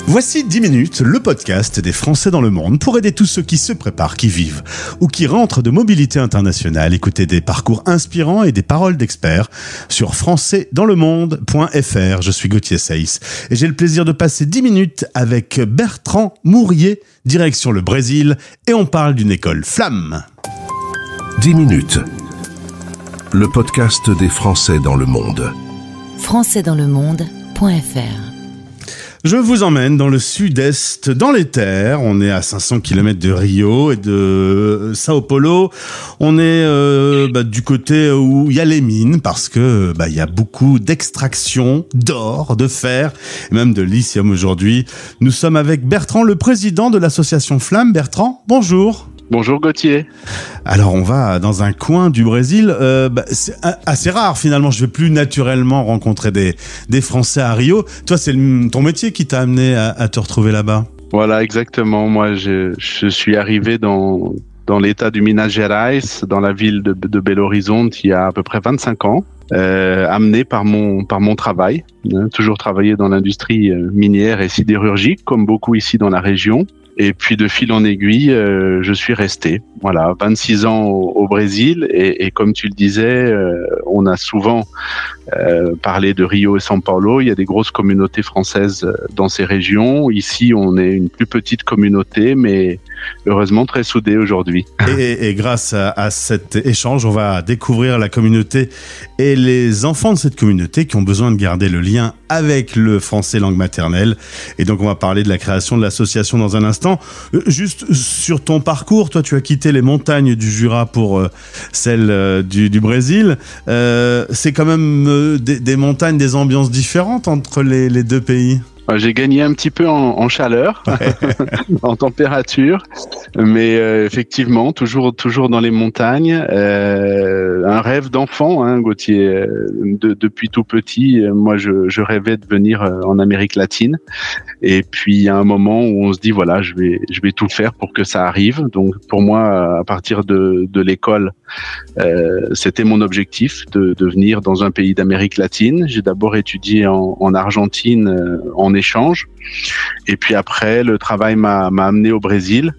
Voici 10 minutes, le podcast des Français dans le monde pour aider tous ceux qui se préparent, qui vivent ou qui rentrent de mobilité internationale. Écoutez des parcours inspirants et des paroles d'experts sur françaisdanslemonde.fr. Je suis Gauthier Seyss et j'ai le plaisir de passer 10 minutes avec Bertrand Mourier, direction le Brésil, et on parle d'une école flamme. 10 minutes, le podcast des Français dans le monde. françaisdanslemonde.fr. Je vous emmène dans le sud-est, dans les terres. On est à 500 km de Rio et de Sao Paulo. On est du côté où il y a les mines, parce que il y a beaucoup d'extraction d'or, de fer, et même de lithium aujourd'hui. Nous sommes avec Bertrand, le président de l'association Flamme. Bertrand, bonjour. Bonjour Gauthier. Alors on va dans un coin du Brésil, c'est assez rare finalement, je vais plus naturellement rencontrer des Français à Rio. Toi, c'est ton métier qui t'a amené à te retrouver là-bas. Voilà, exactement. Moi, je suis arrivé dans l'état du Minas Gerais, dans la ville de Belo Horizonte, il y a à peu près 25 ans, amené par mon travail. Toujours travaillé dans l'industrie minière et sidérurgique, comme beaucoup ici dans la région. Et puis de fil en aiguille, je suis resté. Voilà, 26 ans au Brésil et comme tu le disais, on a souvent parlé de Rio et São Paulo. Il y a des grosses communautés françaises dans ces régions. Ici, on est une plus petite communauté, mais heureusement très soudée aujourd'hui. Et grâce à cet échange, on va découvrir la communauté et les enfants de cette communauté qui ont besoin de garder le lien avec le français langue maternelle. Et donc, on va parler de la création de l'association dans un instant. Juste sur ton parcours, toi, tu as quitté les montagnes du Jura pour celles du Brésil. C'est quand même des montagnes, des ambiances différentes entre les deux pays. J'ai gagné un petit peu en chaleur, en température, mais effectivement, toujours dans les montagnes. Un rêve d'enfant, Gauthier. Depuis tout petit, moi, je rêvais de venir en Amérique latine. Et puis, il y a un moment où on se dit, voilà, je vais tout faire pour que ça arrive. Donc, pour moi, à partir de l'école, c'était mon objectif de venir dans un pays d'Amérique latine. J'ai d'abord étudié en Argentine, en échange. Et puis après, le travail m'a amené au Brésil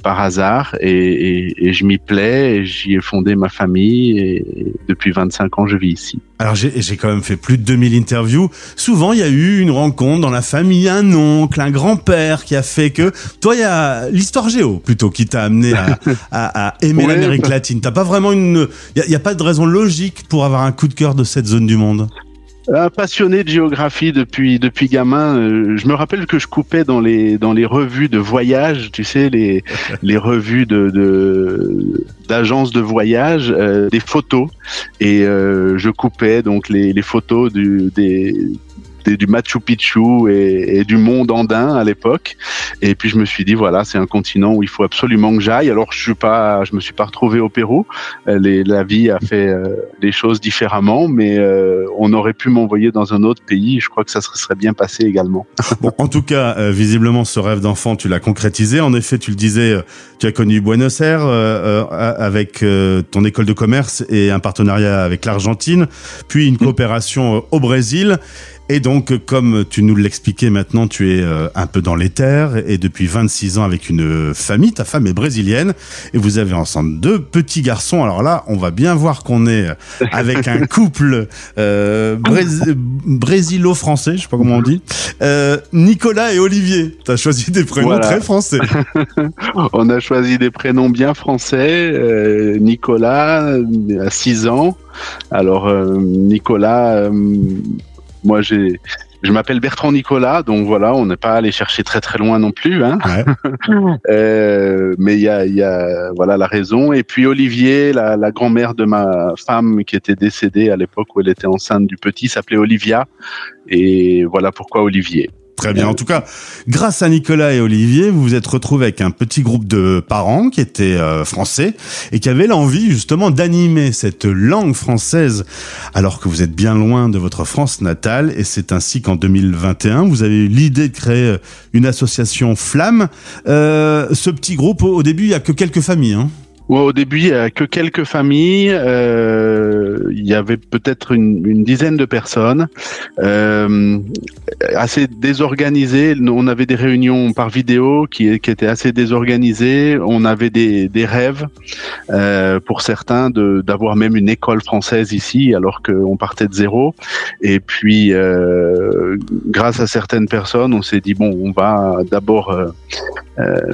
par hasard et je m'y plais et j'y ai fondé ma famille et depuis 25 ans, je vis ici. Alors j'ai quand même fait plus de 2000 interviews. Souvent, il y a eu une rencontre dans la famille, un oncle, un grand-père qui a fait que... Toi, il y a l'histoire géo plutôt qui t'a amené à aimer l'Amérique latine. T'as pas vraiment il y a pas de raison logique pour avoir un coup de cœur de cette zone du monde. Un passionné de géographie depuis gamin, je me rappelle que je coupais dans les revues de voyage, tu sais, les revues d'agences de voyage, des photos, et je coupais donc les photos du Machu Picchu et du monde andin à l'époque. Et puis je me suis dit, voilà, c'est un continent où il faut absolument que j'aille. Alors je me suis pas retrouvé au Pérou. La vie a fait les choses différemment, mais on aurait pu m'envoyer dans un autre pays. Je crois que ça se serait bien passé également. Bon, en tout cas, visiblement, ce rêve d'enfant, tu l'as concrétisé. En effet, tu le disais, tu as connu Buenos Aires avec ton école de commerce et un partenariat avec l'Argentine, puis une coopération au Brésil. Et donc, comme tu nous l'expliquais maintenant, tu es un peu dans les terres et depuis 26 ans avec une famille. Ta femme est brésilienne et vous avez ensemble 2 petits garçons. Alors là, on va bien voir qu'on est avec un couple brésilo-français, je sais pas comment on dit. Nicolas et Olivier. T'as choisi des prénoms très français. On a choisi des prénoms bien français. Nicolas, à 6 ans. Alors, Nicolas... moi, je m'appelle Bertrand Nicolas, donc voilà, on n'est pas allé chercher très très loin non plus, Ouais. Mais il y a voilà la raison. Et puis Olivier, la grand-mère de ma femme qui était décédée à l'époque où elle était enceinte du petit, s'appelait Olivia, et voilà pourquoi Olivier. Très bien. En tout cas, grâce à Nicolas et Olivier, vous vous êtes retrouvés avec un petit groupe de parents qui étaient français et qui avaient l'envie justement d'animer cette langue française alors que vous êtes bien loin de votre France natale. Et c'est ainsi qu'en 2021, vous avez eu l'idée de créer une association Flamme. Ce petit groupe, au début, il y a que quelques familles, Ouais, au début, il n'y a que quelques familles. Il y avait peut-être une dizaine de personnes, assez désorganisées. On avait des réunions par vidéo qui étaient assez désorganisées. On avait des rêves, pour certains, d'avoir même une école française ici, alors qu'on partait de zéro. Et puis, grâce à certaines personnes, on s'est dit bon, on va d'abord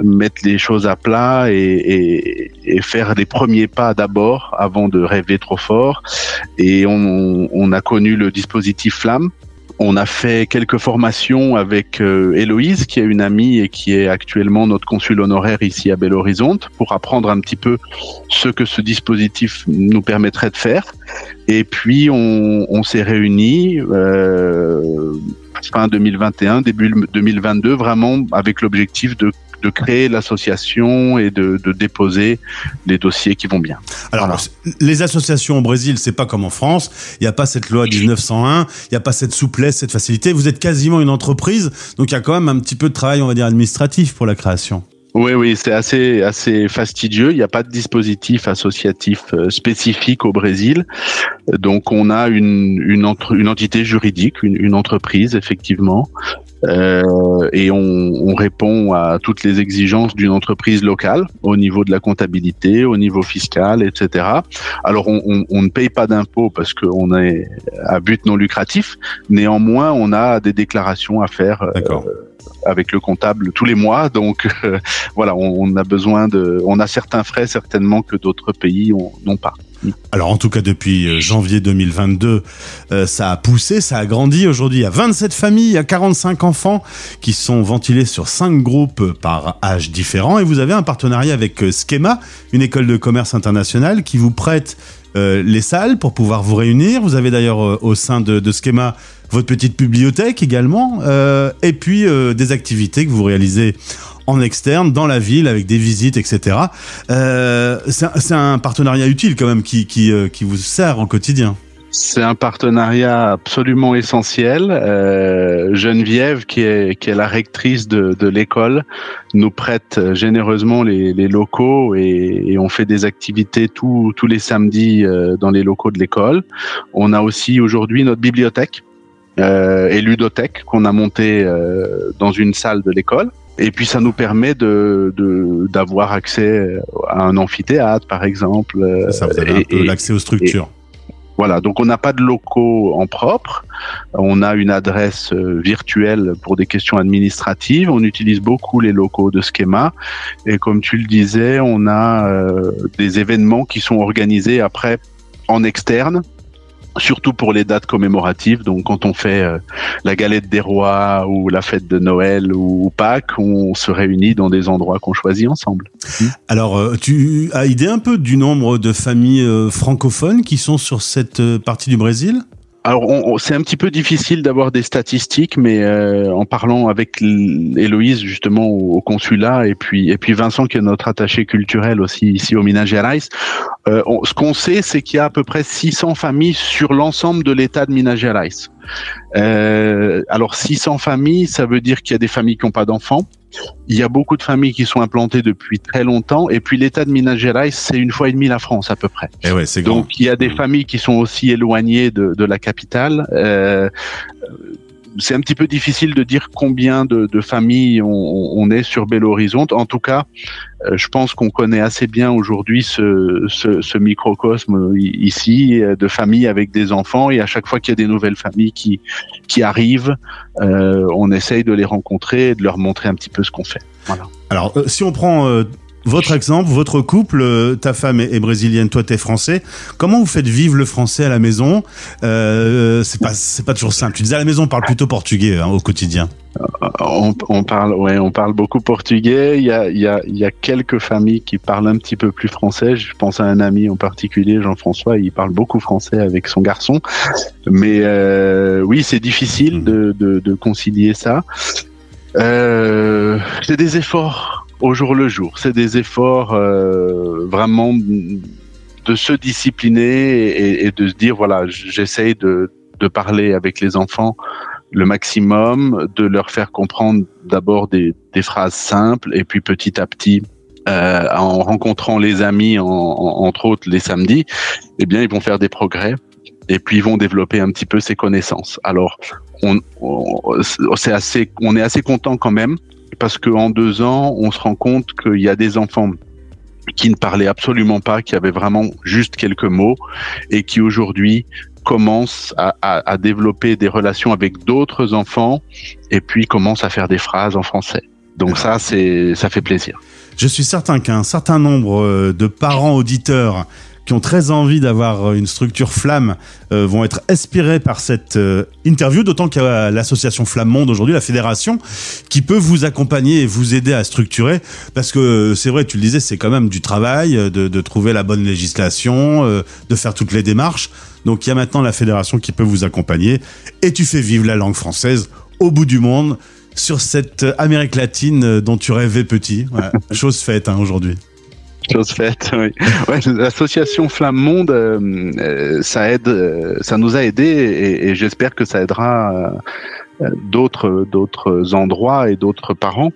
mettre les choses à plat et faire les premiers pas d'abord avant de rêver trop fort. Et on a connu le dispositif Flamme. On a fait quelques formations avec Héloïse, qui est une amie et qui est actuellement notre consul honoraire ici à Belo Horizonte, pour apprendre un petit peu ce que ce dispositif nous permettrait de faire. Et puis on s'est réunis fin 2021, début 2022, vraiment avec l'objectif de créer l'association et de déposer les dossiers qui vont bien. Alors, voilà. Les associations au Brésil, c'est pas comme en France. Il n'y a pas cette loi 1901, il n'y a pas cette souplesse, cette facilité. Vous êtes quasiment une entreprise, donc il y a quand même un petit peu de travail, on va dire, administratif pour la création. Oui, c'est assez fastidieux. Il n'y a pas de dispositif associatif spécifique au Brésil. Donc, on a une entité juridique, une entreprise, effectivement. Et on répond à toutes les exigences d'une entreprise locale au niveau de la comptabilité, au niveau fiscal, etc. Alors, on ne paye pas d'impôts parce qu'on est à but non lucratif. Néanmoins, on a des déclarations à faire. Avec le comptable tous les mois, donc voilà, on a certains frais certainement que d'autres pays n'ont pas. Alors en tout cas depuis janvier 2022, ça a poussé, ça a grandi. Aujourd'hui, il y a 27 familles, il y a 45 enfants qui sont ventilés sur 5 groupes par âge différents. Et vous avez un partenariat avec Schema, une école de commerce internationale qui vous prête les salles pour pouvoir vous réunir. Vous avez d'ailleurs au sein de Schema votre petite bibliothèque également, et puis des activités que vous réalisez en externe, dans la ville, avec des visites, etc. C'est un partenariat utile quand même qui vous sert au quotidien. C'est un partenariat absolument essentiel. Geneviève, qui est la rectrice de l'école, nous prête généreusement les locaux et on fait des activités tous les samedis dans les locaux de l'école. On a aussi aujourd'hui notre bibliothèque et ludothèque qu'on a montée dans une salle de l'école. Et puis ça nous permet d'avoir accès à un amphithéâtre, par exemple. Ça, vous avez un peu l'accès aux structures. Voilà, donc on n'a pas de locaux en propre, on a une adresse virtuelle pour des questions administratives, on utilise beaucoup les locaux de Schema et comme tu le disais, on a des événements qui sont organisés après en externe, surtout pour les dates commémoratives. Donc quand on fait la galette des rois ou la fête de Noël ou Pâques, on se réunit dans des endroits qu'on choisit ensemble. Alors tu as idée un peu du nombre de familles francophones qui sont sur cette partie du Brésil ? Alors, c'est un petit peu difficile d'avoir des statistiques, mais en parlant avec Héloïse justement au consulat et puis Vincent qui est notre attaché culturel aussi ici au Minas Gerais, ce qu'on sait, c'est qu'il y a à peu près 600 familles sur l'ensemble de l'État de Minas Gerais. Alors 600 familles, ça veut dire qu'il y a des familles qui n'ont pas d'enfants. Il y a beaucoup de familles qui sont implantées depuis très longtemps et puis l'État de Minas Gerais, c'est 1,5 fois la France à peu près. Et ouais, c'est grand. Donc il y a des familles qui sont aussi éloignées de la capitale. C'est un petit peu difficile de dire combien de familles on est sur Belo Horizonte. En tout cas, je pense qu'on connaît assez bien aujourd'hui ce microcosme ici de familles avec des enfants. Et à chaque fois qu'il y a des nouvelles familles qui arrivent, on essaye de les rencontrer et de leur montrer un petit peu ce qu'on fait. Voilà. Alors, si on prend votre exemple, votre couple, ta femme est brésilienne, toi t'es français. Comment vous faites vivre le français à la maison ? C'est pas toujours simple. Tu disais à la maison on parle plutôt portugais au quotidien. On parle beaucoup portugais. Il y a quelques familles qui parlent un petit peu plus français. Je pense à un ami en particulier, Jean-François. Il parle beaucoup français avec son garçon. Mais oui, c'est difficile de concilier ça. C'est des efforts au jour le jour. C'est des efforts vraiment de se discipliner et de se dire voilà, j'essaye de parler avec les enfants le maximum, de leur faire comprendre d'abord des phrases simples et puis petit à petit en rencontrant les amis, entre autres les samedis, eh bien, ils vont faire des progrès et puis ils vont développer un petit peu ces connaissances. Alors, on est assez content quand même parce qu'en 2 ans, on se rend compte qu'il y a des enfants qui ne parlaient absolument pas, qui avaient vraiment juste quelques mots et qui aujourd'hui commencent à développer des relations avec d'autres enfants et puis commencent à faire des phrases en français. Donc ça fait plaisir. Je suis certain qu'un certain nombre de parents auditeurs qui ont très envie d'avoir une structure Flamme vont être inspirés par cette interview, d'autant qu'il y a l'association Flamme Monde aujourd'hui, la fédération, qui peut vous accompagner et vous aider à structurer, parce que c'est vrai, tu le disais, c'est quand même du travail de trouver la bonne législation, de faire toutes les démarches. Donc il y a maintenant la fédération qui peut vous accompagner et tu fais vivre la langue française au bout du monde sur cette Amérique latine dont tu rêvais petit. Ouais, chose faite aujourd'hui. Chose faite, oui. Ouais, l'association Flamme Monde, ça nous a aidés et j'espère que ça aidera d'autres endroits et d'autres parents.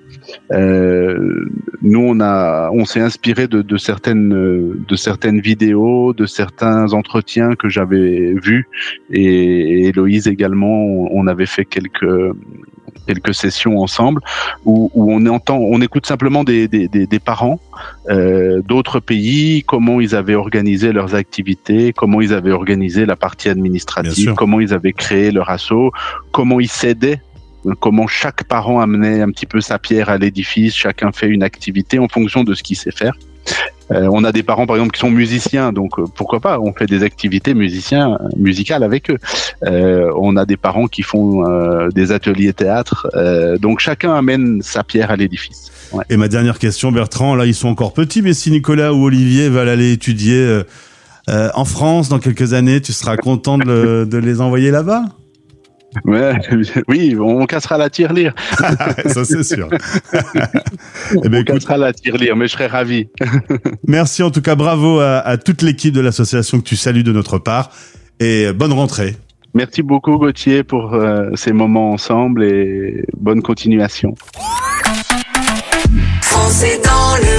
Nous, on s'est inspiré de certaines vidéos, de certains entretiens que j'avais vus et Héloïse également. On avait fait quelques sessions ensemble où on écoute simplement des parents d'autres pays, comment ils avaient organisé leurs activités, comment ils avaient organisé la partie administrative, comment ils avaient créé leur asso, comment ils s'aidaient, comment chaque parent amenait un petit peu sa pierre à l'édifice, chacun fait une activité en fonction de ce qu'il sait faire. On a des parents par exemple qui sont musiciens, donc pourquoi pas, on fait des activités musicales avec eux. On a des parents qui font des ateliers théâtre, donc chacun amène sa pierre à l'édifice. Ouais. Et ma dernière question, Bertrand, là ils sont encore petits, mais si Nicolas ou Olivier veulent aller étudier en France dans quelques années, tu seras content de les envoyer là-bas? Ouais, oui, on cassera la tirelire. Ça c'est sûr. On cassera la tirelire, mais je serais ravi. Merci en tout cas, bravo à toute l'équipe de l'association que tu salues de notre part et bonne rentrée. Merci beaucoup Gauthier pour ces moments ensemble et bonne continuation. Français dans le